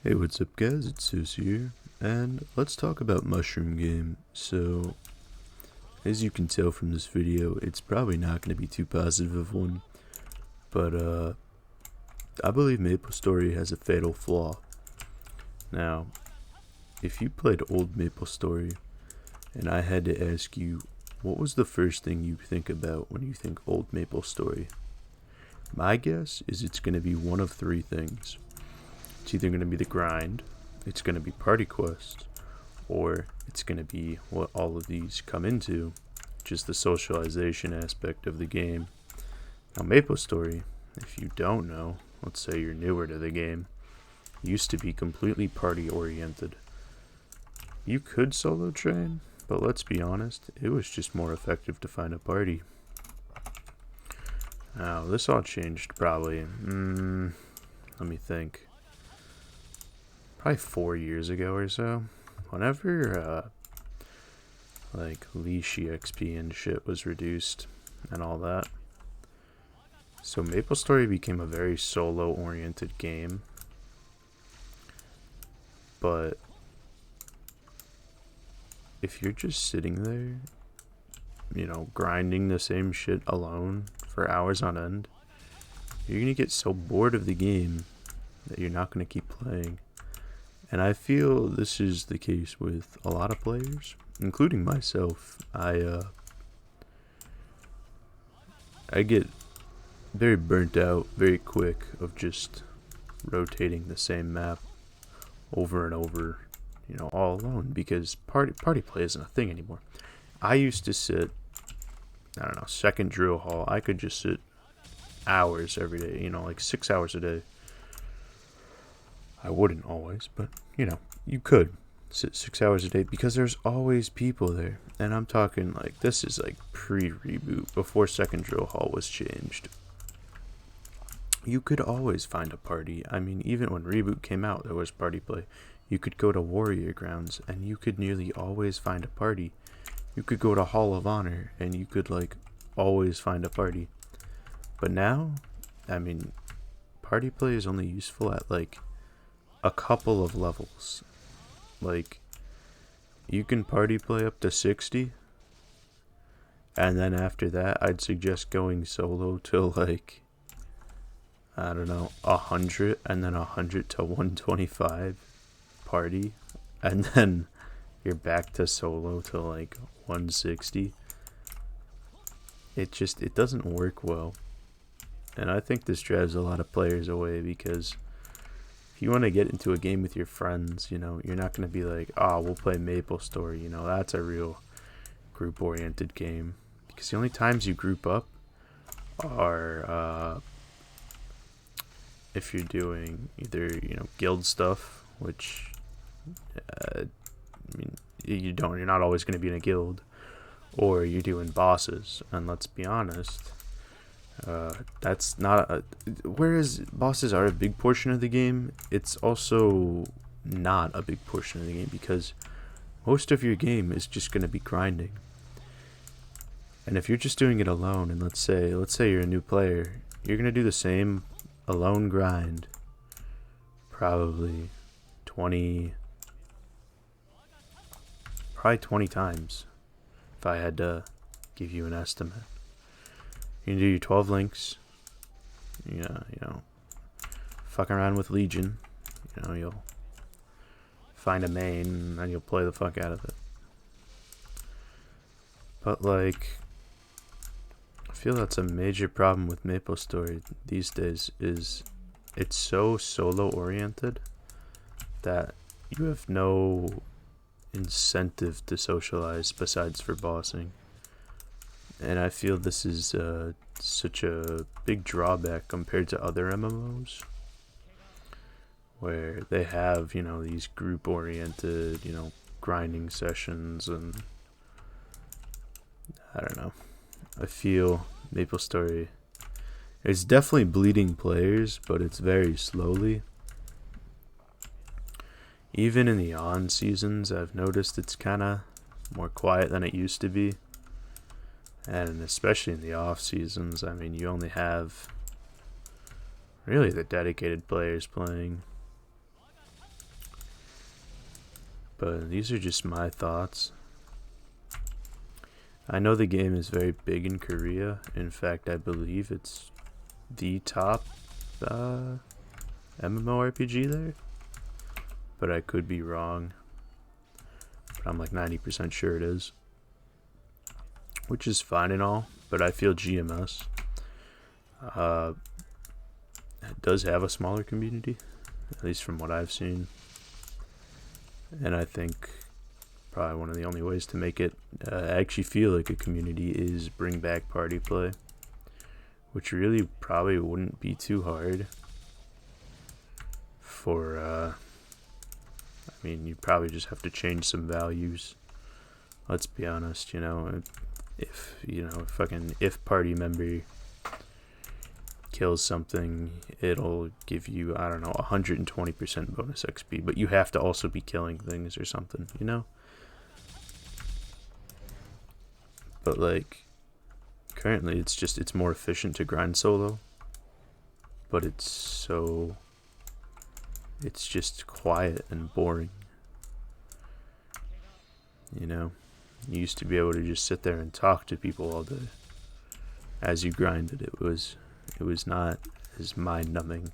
Hey, what's up guys, it's Sus here, and let's talk about Mushroom Game. So, as you can tell from this video, it's probably not going to be too positive of one, but I believe MapleStory has a fatal flaw. Now, if you played old MapleStory, and I had to ask you, what was the first thing you think about when you think old MapleStory? My guess is it's going to be one of three things. It's either going to be the grind, it's going to be party quest, or it's going to be what all of these come into, which is the socialization aspect of the game. Now, MapleStory, if you don't know, let's say you're newer to the game, used to be completely party oriented. You could solo train, but let's be honest, it was just more effective to find a party. Now, this all changed probably, let me think. Probably 4 years ago or so, whenever like leash EXP and shit was reduced and all that. So MapleStory became a very solo oriented game, but if you're just sitting there, you know, grinding the same shit alone for hours on end, you're gonna get so bored of the game that you're not gonna keep playing. And I feel this is the case with a lot of players, including myself. I get very burnt out very quick of just rotating the same map over and over, you know, all alone, because party play isn't a thing anymore. I used to sit, I don't know, second drill hall. I could just sit hours every day, you know, like 6 hours a day. I wouldn't always, but you know, you could sit 6 hours a day because there's always people there. And I'm talking like, this is like pre-reboot, before second drill hall was changed. You could always find a party. I mean, even when reboot came out, there was party play. You could go to Warrior Grounds and you could nearly always find a party. You could go to Hall of Honor and you could like always find a party. But now, I mean, party play is only useful at like a couple of levels. Like, you can party play up to 60, and then after that I'd suggest going solo to like, I don't know, 100, and then 100 to 125 party, and then you're back to solo to like 160. It doesn't work well, and I think this drives a lot of players away, because if you want to get into a game with your friends, you know, you're not going to be like, oh, we'll play MapleStory. You know, that's a real group-oriented game. Because the only times you group up are if you're doing either, you know, guild stuff, which, I mean, you're not always going to be in a guild, or you're doing bosses. And let's be honest, that's not whereas bosses are a big portion of the game, it's also not a big portion of the game, because most of your game is just going to be grinding. And if you're just doing it alone, and let's say you're a new player, you're going to do the same alone grind probably 20 times, if I had to give you an estimate. You can do your 12 links, you know, fuck around with Legion, you know, you'll find a main and you'll play the fuck out of it. But like, I feel that's a major problem with MapleStory these days, is it's so solo oriented that you have no incentive to socialize besides for bossing. And I feel this is such a big drawback compared to other MMOs, where they have, you know, these group-oriented, you know, grinding sessions, and I don't know. I feel MapleStory is definitely bleeding players, but it's very slowly. Even in the on seasons, I've noticed it's kind of more quiet than it used to be. And especially in the off seasons, I mean, you only have really the dedicated players playing. But these are just my thoughts. I know the game is very big in Korea. In fact, I believe it's the top MMORPG there. But I could be wrong. But I'm like 90% sure it is. Which is fine and all, but I feel GMS it does have a smaller community, at least from what I've seen. And I think probably one of the only ways to make it actually feel like a community is bring back party play, which really probably wouldn't be too hard for I mean, you probably just have to change some values. Let's be honest, you know, if party member kills something, it'll give you, I don't know, 120% bonus XP, but you have to also be killing things or something, you know? But like, currently it's more efficient to grind solo, but it's just quiet and boring, you know? You used to be able to just sit there and talk to people all day as you grinded. It was not as mind-numbing.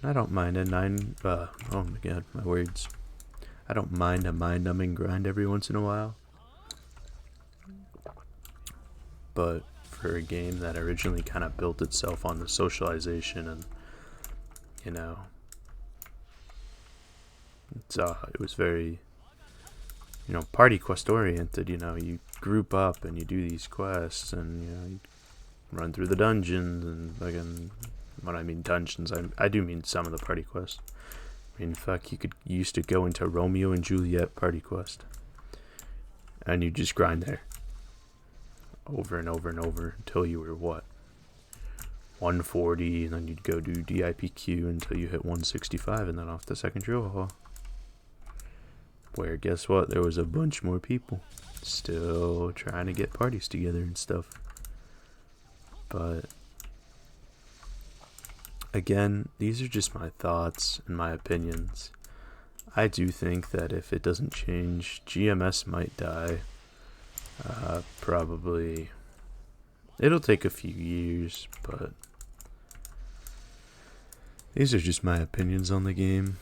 I don't mind oh my god, my words. I don't mind a mind-numbing grind every once in a while. But for a game that originally kind of built itself on the socialization and, you know, it was very, you know, party quest oriented. You know, you group up and you do these quests, and you know, you run through the dungeons and fucking. When I mean dungeons, I do mean some of the party quests. I mean, fuck, you used to go into Romeo and Juliet party quest, and you just grind there over and over and over until you were what, 140, and then you'd go do DIPQ until you hit 165, and then off the second drill hall. Where, guess what, there was a bunch more people still trying to get parties together and stuff. But again, these are just my thoughts and my opinions. I do think that if it doesn't change, GMS might die. Probably it'll take a few years, but these are just my opinions on the game.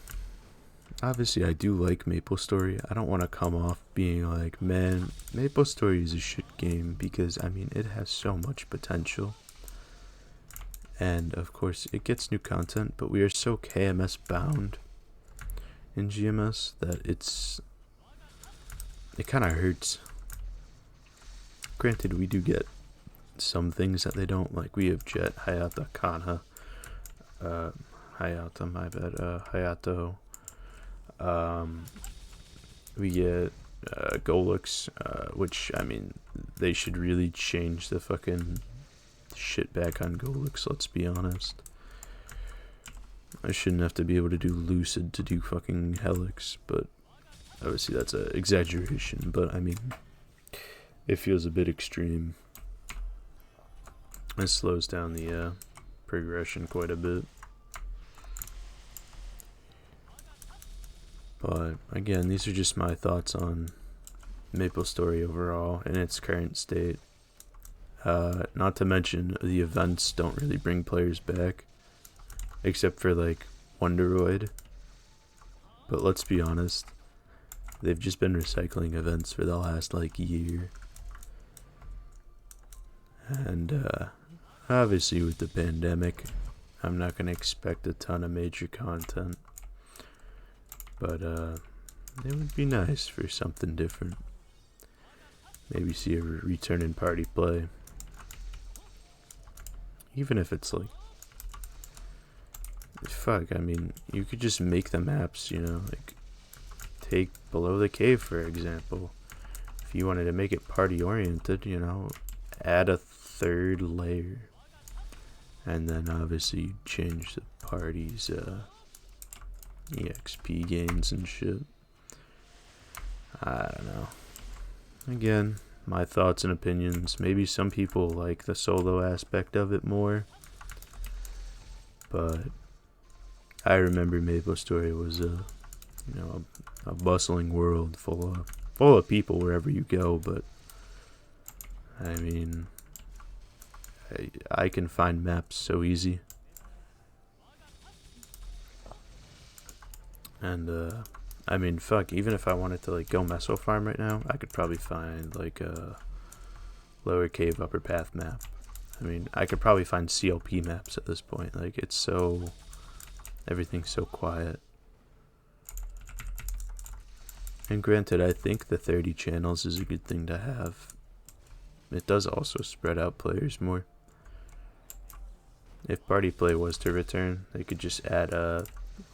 Obviously, I do like MapleStory. I don't want to come off being like, man, MapleStory is a shit game, because, I mean, it has so much potential. And, of course, it gets new content, but we are so KMS bound in GMS that it kind of hurts. Granted, we do get some things that they don't, like we have Jet, Hayata, Kanha, Hayata, my bad, Hayato. We get Golux, which, I mean, they should really change the fucking shit back on Golux, let's be honest. I shouldn't have to be able to do Lucid to do fucking Helix, but obviously that's an exaggeration, but I mean, it feels a bit extreme. It slows down the progression quite a bit. But again, these are just my thoughts on MapleStory overall in its current state. Not to mention, the events don't really bring players back, except for like Wonderoid. But let's be honest, they've just been recycling events for the last like year. And obviously with the pandemic, I'm not going to expect a ton of major content. But it would be nice for something different. Maybe see a return in party play. Even if it's like, fuck, I mean, you could just make the maps, you know, like, take Below the Cave, for example. If you wanted to make it party oriented, you know, add a third layer. And then obviously change the party's EXP gains and shit. I don't know. Again, my thoughts and opinions. Maybe some people like the solo aspect of it more. But I remember MapleStory was you know, a bustling world full of people wherever you go. But I mean, I can find maps so easy, and I mean, fuck, even if I wanted to like go Meso Farm right now, I could probably find like a Lower Cave Upper Path map. I mean, I could probably find CLP maps at this point. Like, it's so, everything's so quiet. And granted, I think the 30 channels is a good thing to have. It does also spread out players more. If party play was to return, they could just add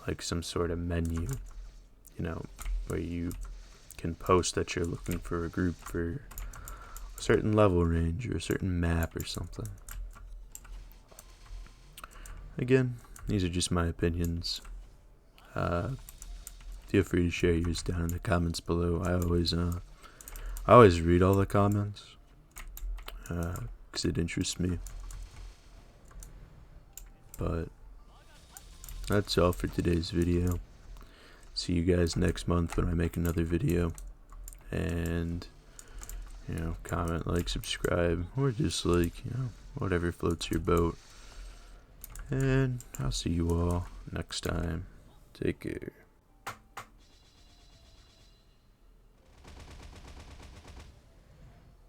like some sort of menu, you know, where you can post that you're looking for a group for a certain level range or a certain map or something. Again, these are just my opinions. Feel free to share yours down in the comments below. I always read all the comments because it interests me. But that's all for today's video. See you guys next month when I make another video. And, you know, comment, like, subscribe, or dislike, you know, whatever floats your boat. And I'll see you all next time. Take care.